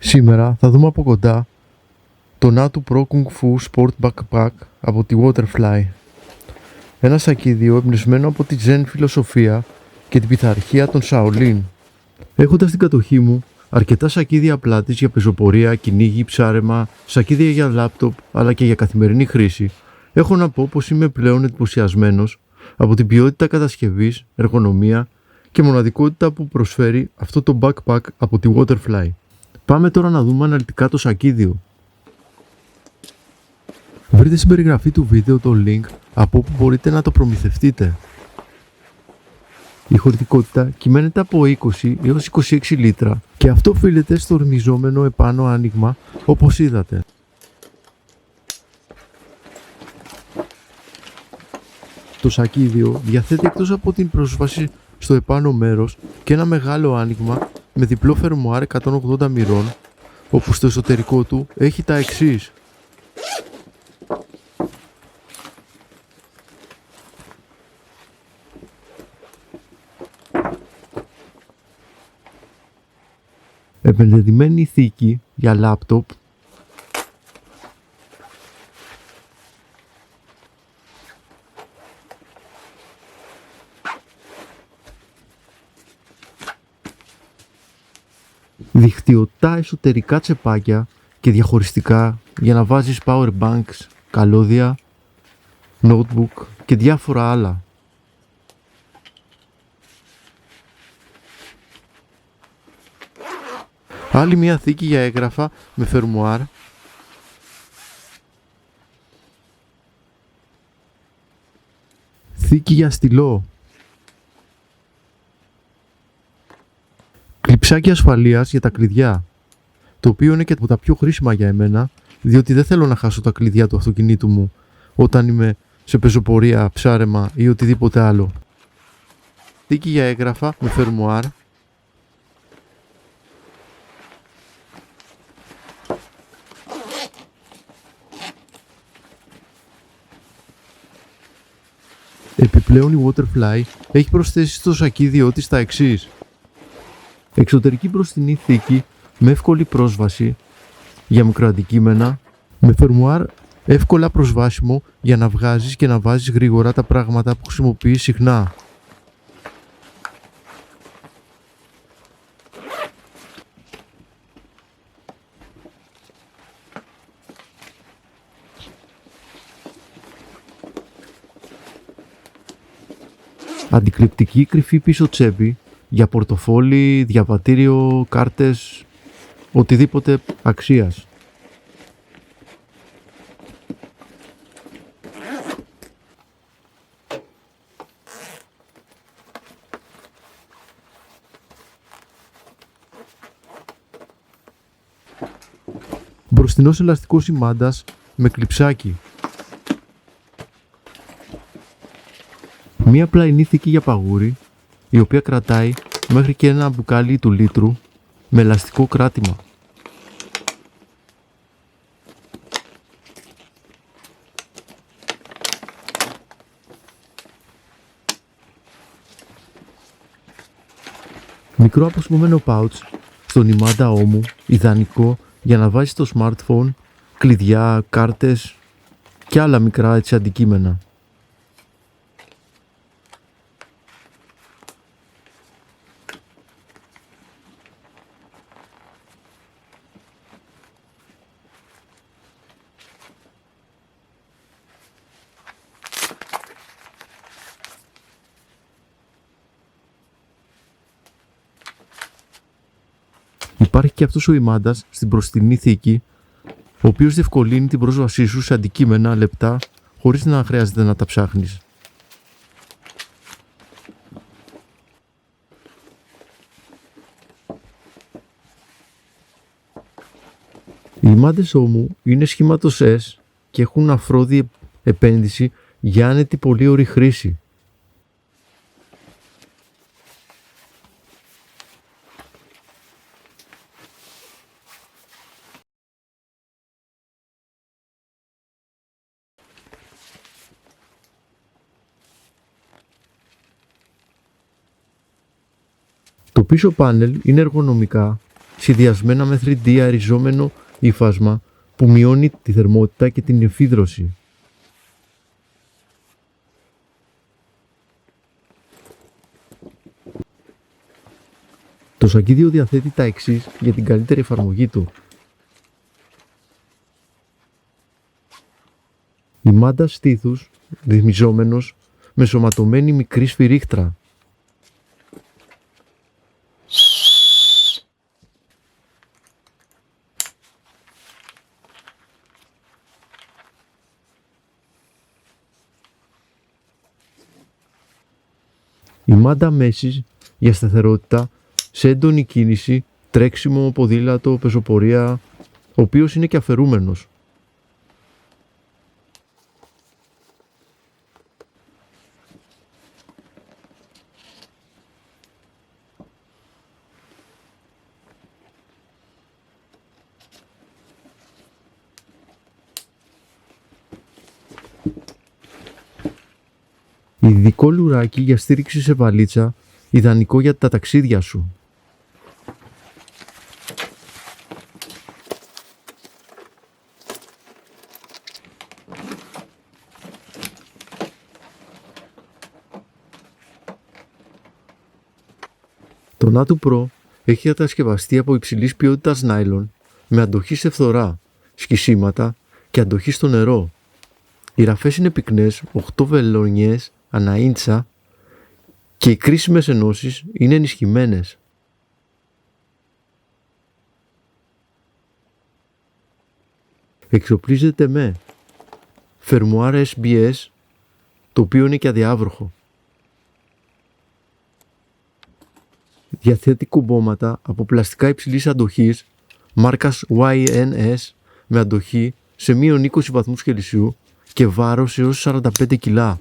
Σήμερα θα δούμε από κοντά το Natu Pro Kung Fu Sport Backpack από τη Waterfly. Ένα σακίδιο εμπνευσμένο από τη Zen φιλοσοφία και την πειθαρχία των Shaolin. Έχοντας στην κατοχή μου αρκετά σακίδια πλάτης για πεζοπορία, κυνήγι, ψάρεμα, σακίδια για λάπτοπ αλλά και για καθημερινή χρήση, έχω να πω πως είμαι πλέον εντυπωσιασμένος από την ποιότητα κατασκευής, εργονομία και μοναδικότητα που προσφέρει αυτό το backpack από τη Waterfly. Πάμε τώρα να δούμε αναλυτικά το σακίδιο. Βρείτε στην περιγραφή του βίντεο το link από όπου μπορείτε να το προμηθευτείτε. Η χωρητικότητα κυμαίνεται από 20 έως 26 λίτρα και αυτό οφείλεται στο ορμιζόμενο επάνω άνοιγμα όπως είδατε. Το σακίδιο διαθέτει εκτός από την πρόσβαση στο επάνω μέρος και ένα μεγάλο άνοιγμα με διπλό φερμουάρ 180 μοιρών, όπου στο εσωτερικό του έχει τα εξής. Επενδεδημένη θήκη για λάπτοπ, δικτυωτά εσωτερικά τσεπάκια και διαχωριστικά για να βάζεις power banks, καλώδια, notebook και διάφορα άλλα. Άλλη μια θήκη για έγγραφα με φερμουάρ, θήκη για στυλό, κλειψάκι ασφαλείας για τα κλειδιά, το οποίο είναι και από τα πιο χρήσιμα για εμένα, διότι δεν θέλω να χάσω τα κλειδιά του αυτοκινήτου μου όταν είμαι σε πεζοπορία, ψάρεμα ή οτιδήποτε άλλο. Θήκη για έγγραφα με φερμουάρ, επιπλέον η Waterfly έχει προσθέσει στο σακίδιό της τα εξής. Εξωτερική μπροστινή θήκη με εύκολη πρόσβαση για μικροαντικείμενα, με φερμουάρ εύκολα προσβάσιμο για να βγάζεις και να βάζεις γρήγορα τα πράγματα που χρησιμοποιείς συχνά. Αντικλεπτική κρυφή πίσω τσέπη για πορτοφόλι, διαβατήριο, κάρτες, οτιδήποτε αξίας. Μπροστινός ελαστικός σημάντας με κλειψάκι. Μία πλαϊνή θήκη για παγούρι, η οποία κρατάει μέχρι και ένα μπουκάλι του λίτρου με ελαστικό κράτημα. Μικρό αποσπωμένο pouch στον ημάντα ώμου, ιδανικό για να βάζεις το smartphone, κλειδιά, κάρτες και άλλα μικρά έτσι αντικείμενα. Υπάρχει και αυτός ο ημάντας στην μπροστινή θήκη, ο οποίος διευκολύνει την πρόσβασή σου σε αντικείμενα λεπτά χωρίς να χρειάζεται να τα ψάχνεις. Οι ημάντες ώμου είναι σχήματος S και έχουν αφρόδη επένδυση για άνετη πολύ ωρή χρήση. Το πίσω πάνελ είναι εργονομικά σχεδιασμένα με 3D αεριζόμενο ύφασμα που μειώνει τη θερμότητα και την εφίδρωση. Το σακίδιο διαθέτει τα εξής για την καλύτερη εφαρμογή του. Η μάντα στήθους, ρυθμιζόμενος με σωματωμένη μικρή σφυρίχτρα. Η μάντα μέσης για σταθερότητα σε έντονη κίνηση, τρέξιμο, ποδήλατο, πεζοπορία, ο οποίος είναι και αφαιρούμενος. Ειδικό λουράκι για στήριξη σε βαλίτσα, ιδανικό για τα ταξίδια σου. Το Natu Pro έχει κατασκευαστεί από υψηλής ποιότητας νάιλον με αντοχή σε φθορά, σκισίματα και αντοχή στο νερό. Οι ραφές είναι πυκνές, 8 βελονιές ανά ίντσα και οι κρίσιμες ενώσεις είναι ενισχυμένες. Εξοπλίζεται με φερμουάρ SBS, το οποίο είναι και αδιάβροχο. Διαθέτει κουμπώματα από πλαστικά υψηλής αντοχής μάρκας YNS με αντοχή σε μείον 20 βαθμούς Κελσίου και βάρος έως 45 κιλά.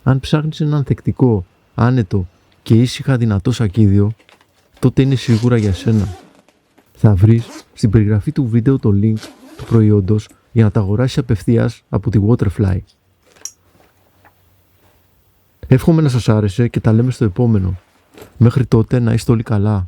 Αν ψάχνεις ένα ανθεκτικό, άνετο και ήσυχα δυνατό σακίδιο, τότε είναι σίγουρα για σένα. Θα βρεις στην περιγραφή του βίντεο το link του προϊόντος για να τα αγοράσεις απευθείας από τη Waterfly. Εύχομαι να σας άρεσε και τα λέμε στο επόμενο. Μέχρι τότε να είστε όλοι καλά.